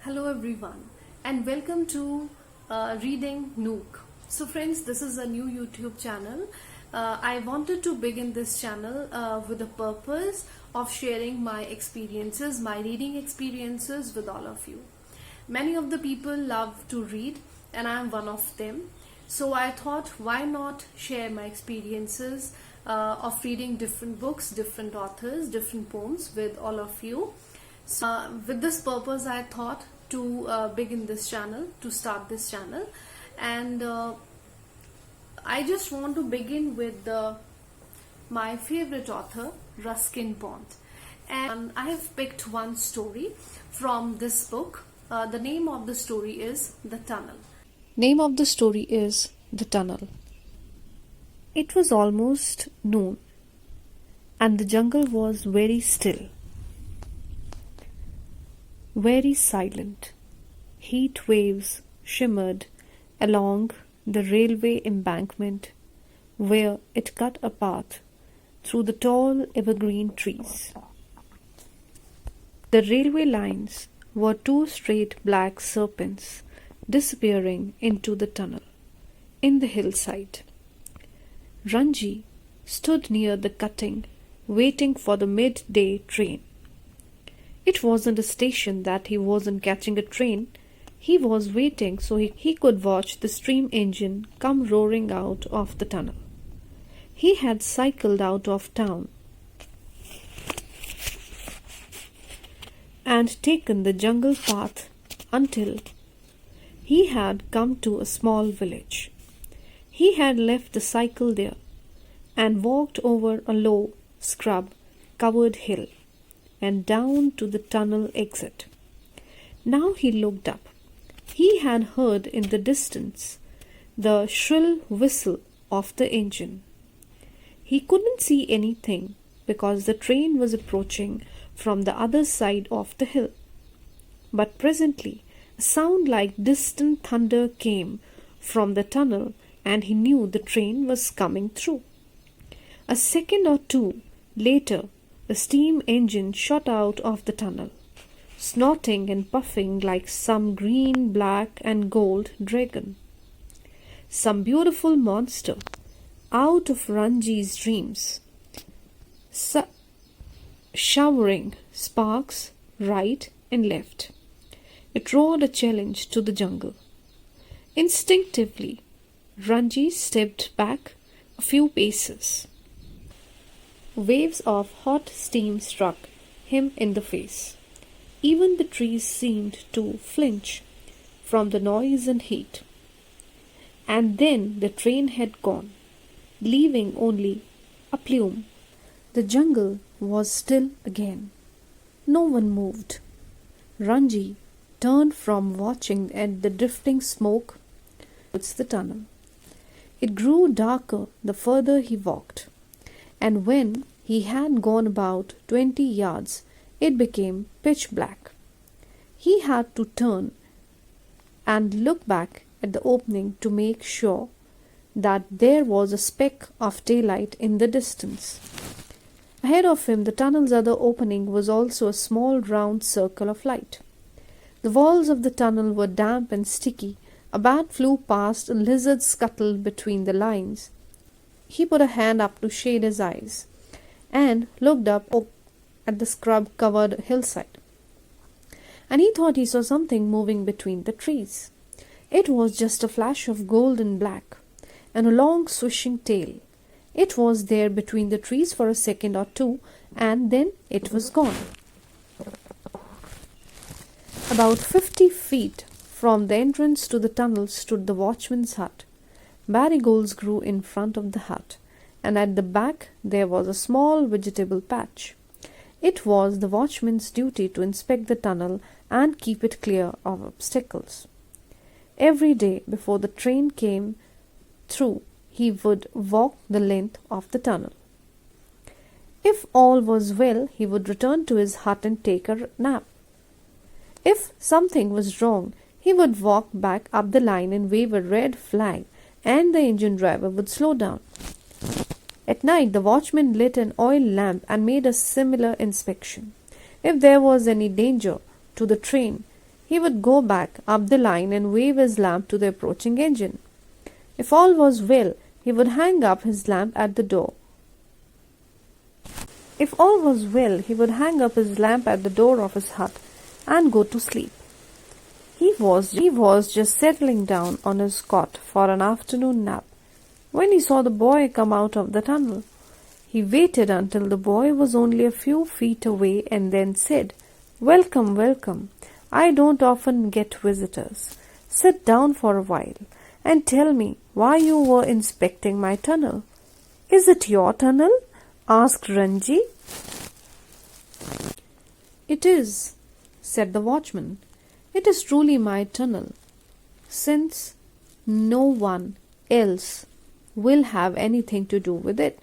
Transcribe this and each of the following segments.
Hello everyone and welcome to Reading Nook. So friends, this is a new YouTube channel. I wanted to begin this channel with the purpose of sharing my experiences, my reading experiences with all of you. Many of the people love to read and I am one of them. So I thought, why not share my experiences of reading different books, different authors, different poems with all of you. So, with this purpose, I thought to begin this channel, to start this channel, and I just want to begin with my favorite author, Ruskin Bond. And I have picked one story from this book. The name of the story is The Tunnel. Name of the story is The Tunnel. It was almost noon, and the jungle was very still. Very silent. Heat waves shimmered along the railway embankment where it cut a path through the tall evergreen trees. The railway lines were two straight black serpents disappearing into the tunnel in the hillside. Ranji stood near the cutting, waiting for the midday train. It wasn't a station that he wasn't catching a train. He was waiting so he could watch the steam engine come roaring out of the tunnel. He had cycled out of town and taken the jungle path until he had come to a small village. He had left the cycle there and walked over a low, scrub-covered hill and down to the tunnel exit. Now he looked up. He had heard in the distance the shrill whistle of the engine. He couldn't see anything because the train was approaching from the other side of the hill. But presently a sound like distant thunder came from the tunnel, and he knew the train was coming through. A second or two later, the steam engine shot out of the tunnel, snorting and puffing like some green, black, and gold dragon. Some beautiful monster out of Ranji's dreams, showering sparks right and left. It roared a challenge to the jungle. Instinctively, Ranji stepped back a few paces. Waves of hot steam struck him in the face. Even the trees seemed to flinch from the noise and heat. And then the train had gone, leaving only a plume. The jungle was still again. No one moved. Ranji turned from watching at the drifting smoke towards the tunnel. It grew darker the further he walked, and when he had gone about 20 yards, it became pitch black. He had to turn and look back at the opening to make sure that there was a speck of daylight in the distance. Ahead of him, the tunnel's other opening was also a small round circle of light. The walls of the tunnel were damp and sticky. A bat flew past, a lizard scuttled between the lines. He put a hand up to shade his eyes and looked up at the scrub-covered hillside. And he thought he saw something moving between the trees. It was just a flash of gold and black, and a long swishing tail. It was there between the trees for a second or two, and then it was gone. About 50 feet from the entrance to the tunnel stood the watchman's hut. Marigolds grew in front of the hut, and at the back there was a small vegetable patch. It was the watchman's duty to inspect the tunnel and keep it clear of obstacles. Every day before the train came through, he would walk the length of the tunnel. If all was well, he would return to his hut and take a nap. If something was wrong, he would walk back up the line and wave a red flag, and the engine driver would slow down. At night, the watchman lit an oil lamp and made a similar inspection. If there was any danger to the train, he would go back up the line and wave his lamp to the approaching engine. If all was well, he would hang up his lamp at the door. If all was well, he would hang up his lamp at the door of his hut and go to sleep. He was just settling down on his cot for an afternoon nap when he saw the boy come out of the tunnel. He waited until the boy was only a few feet away and then said, "Welcome, welcome. I don't often get visitors. Sit down for a while and tell me why you were inspecting my tunnel." "Is it your tunnel?" asked Ranji. "It is," said the watchman. "It is truly my tunnel, since no one else will have anything to do with it.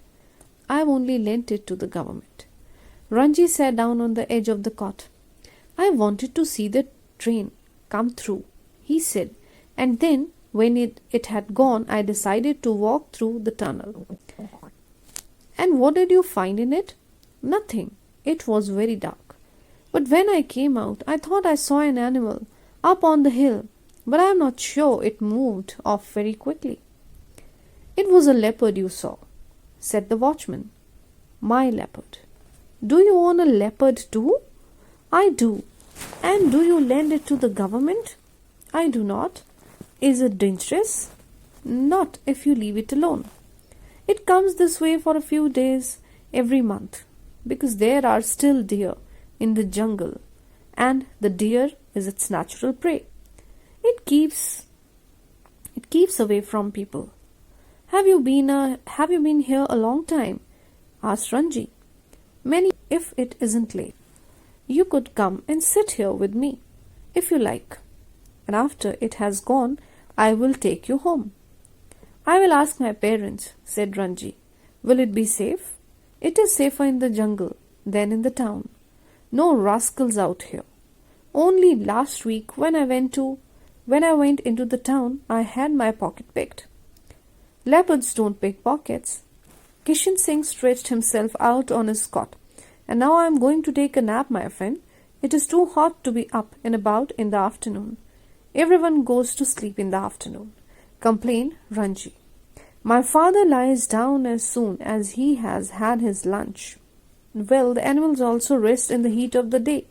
I have only lent it to the government." Ranji sat down on the edge of the cot. "I wanted to see the train come through," he said, "and then when it had gone, I decided to walk through the tunnel." "And what did you find in it?" "Nothing. It was very dark. But when I came out, I thought I saw an animal up on the hill, but I am not sure it moved off very quickly." "It was a leopard you saw," said the watchman. "My leopard." "Do you own a leopard too?" "I do." "And do you lend it to the government?" "I do not." "Is it dangerous?" "Not if you leave it alone. It comes this way for a few days every month, because there are still deer in the jungle, and the deer is its natural prey. It keeps away from people." Have you been here a long time?" asked Ranji. "Many, if it isn't late. You could come and sit here with me, if you like, and after it has gone, I will take you home." "I will ask my parents," said Ranji. "Will it be safe?" "It is safer in the jungle than in the town. No rascals out here. Only last week when I went into the town, I had my pocket picked." "Leopards don't pick pockets." Kishan Singh stretched himself out on his cot. "And now I am going to take a nap, my friend. It is too hot to be up and about in the afternoon. Everyone goes to sleep in the afternoon," complained Ranji. "My father lies down as soon as he has had his lunch." "Well, the animals also rest in the heat of the day.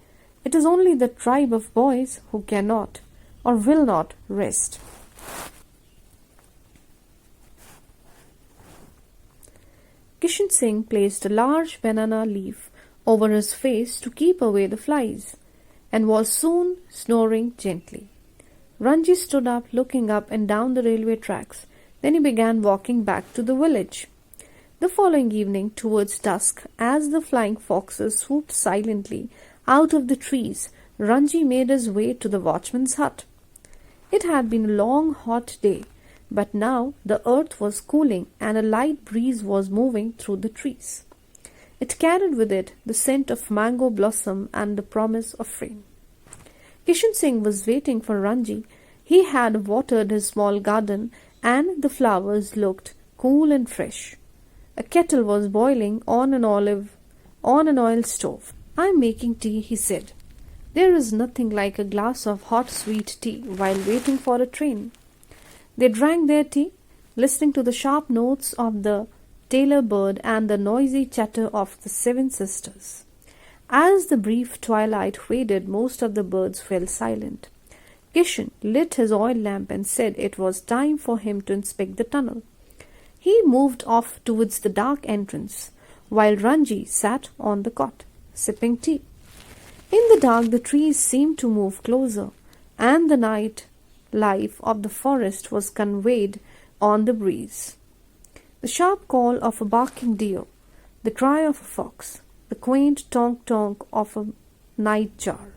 It is only the tribe of boys who cannot or will not rest." Kishan Singh placed a large banana leaf over his face to keep away the flies, and was soon snoring gently. Ranji stood up, looking up and down the railway tracks. Then he began walking back to the village. The following evening, towards dusk, as the flying foxes swooped silently out of the trees, Ranji made his way to the watchman's hut. It had been a long, hot day, but now the earth was cooling and a light breeze was moving through the trees. It carried with it the scent of mango blossom and the promise of rain. Kishan Singh was waiting for Ranji. He had watered his small garden and the flowers looked cool and fresh. A kettle was boiling on an oil stove. "I am making tea," he said. "There is nothing like a glass of hot sweet tea while waiting for a train." They drank their tea, listening to the sharp notes of the tailor bird and the noisy chatter of the seven sisters. As the brief twilight faded, most of the birds fell silent. Kishan lit his oil lamp and said it was time for him to inspect the tunnel. He moved off towards the dark entrance, while Ranji sat on the cot, sipping tea. In the dark, the trees seemed to move closer, and the night life of the forest was conveyed on the breeze. The sharp call of a barking deer, the cry of a fox, the quaint tonk-tonk of a nightjar.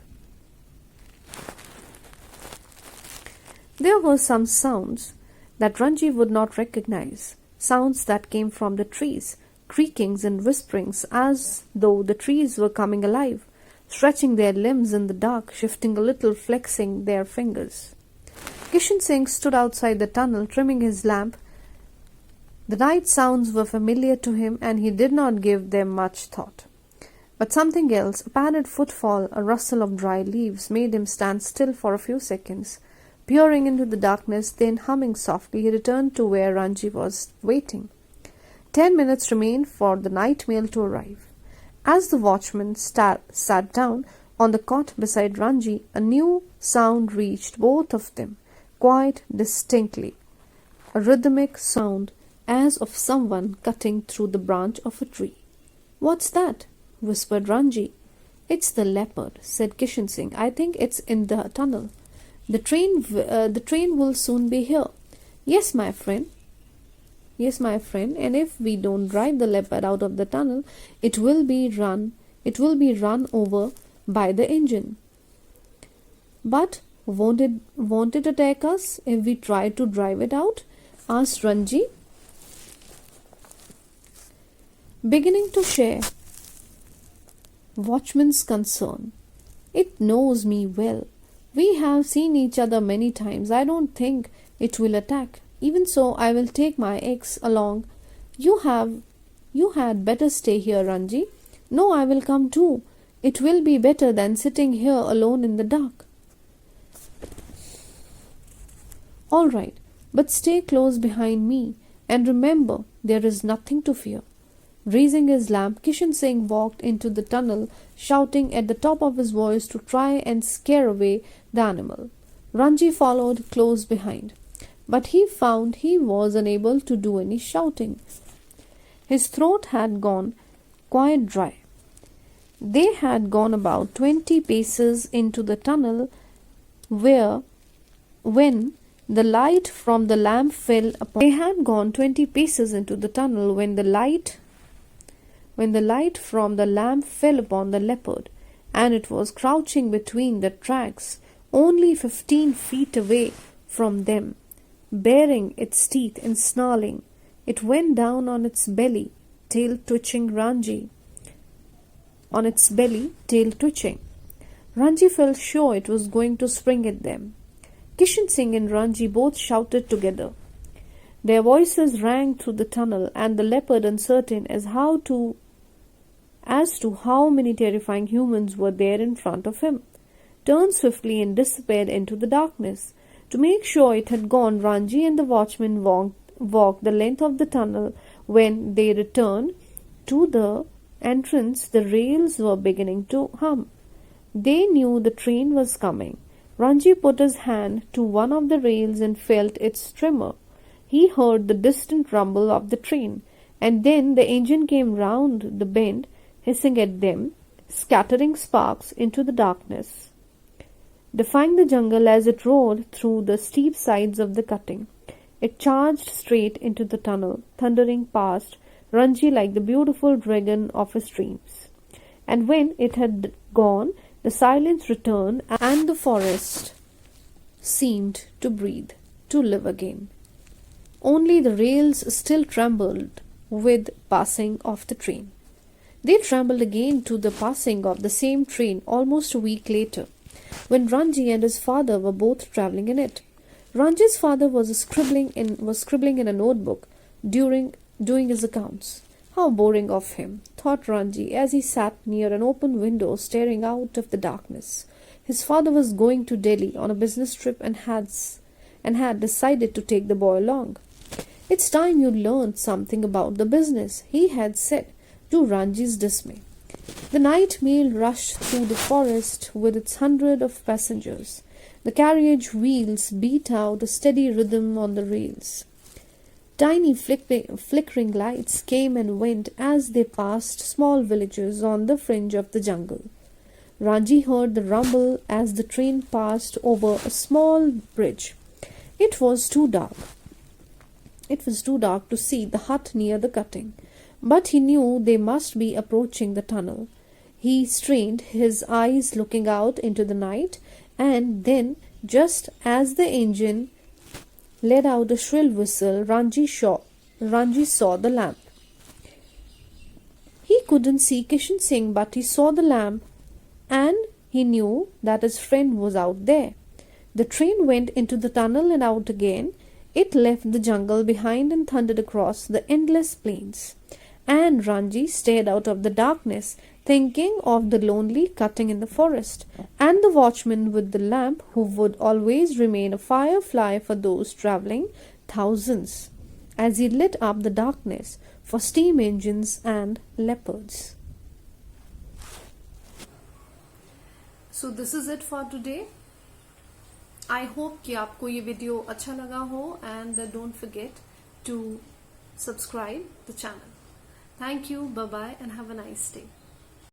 There were some sounds that Ranji would not recognize, sounds that came from the trees, creakings and whisperings as though the trees were coming alive, stretching their limbs in the dark, shifting a little, flexing their fingers. Kishan Singh stood outside the tunnel, trimming his lamp. The night sounds were familiar to him, and he did not give them much thought. But something else, a padded footfall, a rustle of dry leaves, made him stand still for a few seconds. Peering into the darkness, then humming softly, he returned to where Ranji was waiting. 10 minutes remained for the night mail to arrive. As the watchman sat down on the cot beside Ranji, a new sound reached both of them, quite distinctly. A rhythmic sound, as of someone cutting through the branch of a tree. "What's that?" whispered Ranji. "It's the leopard," said Kishan Singh. "I think it's in the tunnel. The train will soon be here." Yes, my friend. And if we don't drive the leopard out of the tunnel, it will be run over by the engine." "But won't it attack us if we try to drive it out?" asked Ranji, beginning to share Watchman's concern. "It knows me well. We have seen each other many times. I don't think it will attack. Even so, I will take my eggs along. You had better stay here, Ranji." "No, I will come too. It will be better than sitting here alone in the dark." "All right, but stay close behind me, and remember, there is nothing to fear." Raising his lamp, Kishan Singh walked into the tunnel, shouting at the top of his voice to try and scare away the animal. Ranji followed close behind, but he found he was unable to do any shouting. His throat had gone quite dry. They had gone about 20 paces into the tunnel when the light from the lamp fell upon. They had gone 20 paces into the tunnel when the light from the lamp fell upon the leopard, and it was crouching between the tracks, only 15 feet away from them, baring its teeth and snarling. It went down on its belly, tail twitching. Ranji felt sure it was going to spring at them. Kishan Singh and Ranji both shouted together. Their voices rang through the tunnel, and the leopard, uncertain as to how many terrifying humans were there in front of him, turned swiftly and disappeared into the darkness. To make sure it had gone, Ranji and the watchman walked the length of the tunnel. When they returned to the entrance, the rails were beginning to hum. They knew the train was coming. Ranji put his hand to one of the rails and felt its tremor. He heard the distant rumble of the train, and then the engine came round the bend, hissing at them, scattering sparks into the darkness, defying the jungle as it roared through the steep sides of the cutting. It charged straight into the tunnel, thundering past Ranji like the beautiful dragon of his dreams. And when it had gone, the silence returned, and the forest seemed to breathe, to live again. Only the rails still trembled with passing of the train. They trembled again to the passing of the same train almost a week later, when Ranji and his father were both travelling in it. Ranji's father was scribbling in a notebook doing his accounts. How boring of him, thought Ranji as he sat near an open window staring out of the darkness. His father was going to Delhi on a business trip and had decided to take the boy along. "It's time you learned something about the business," he had said, to Ranji's dismay. The night mail rushed through the forest with its hundred of passengers. The carriage wheels beat out a steady rhythm on the rails. Tiny flickering lights came and went as they passed small villages on the fringe of the jungle. Ranji heard the rumble as the train passed over a small bridge. It was too dark to see the hut near the cutting, but he knew they must be approaching the tunnel. He strained his eyes looking out into the night, and then, just as the engine let out a shrill whistle, Ranji saw the lamp. He couldn't see Kishan Singh, but he saw the lamp, and he knew that his friend was out there. The train went into the tunnel and out again. It left the jungle behind and thundered across the endless plains. And Ranji stared out of the darkness, thinking of the lonely cutting in the forest, and the watchman with the lamp who would always remain a firefly for those travelling thousands, as he lit up the darkness for steam engines and leopards. So this is it for today. I hope कि आपको ये video अच्छा लगा हो, and don't forget to subscribe the channel. Thank you, bye bye, and have a nice day.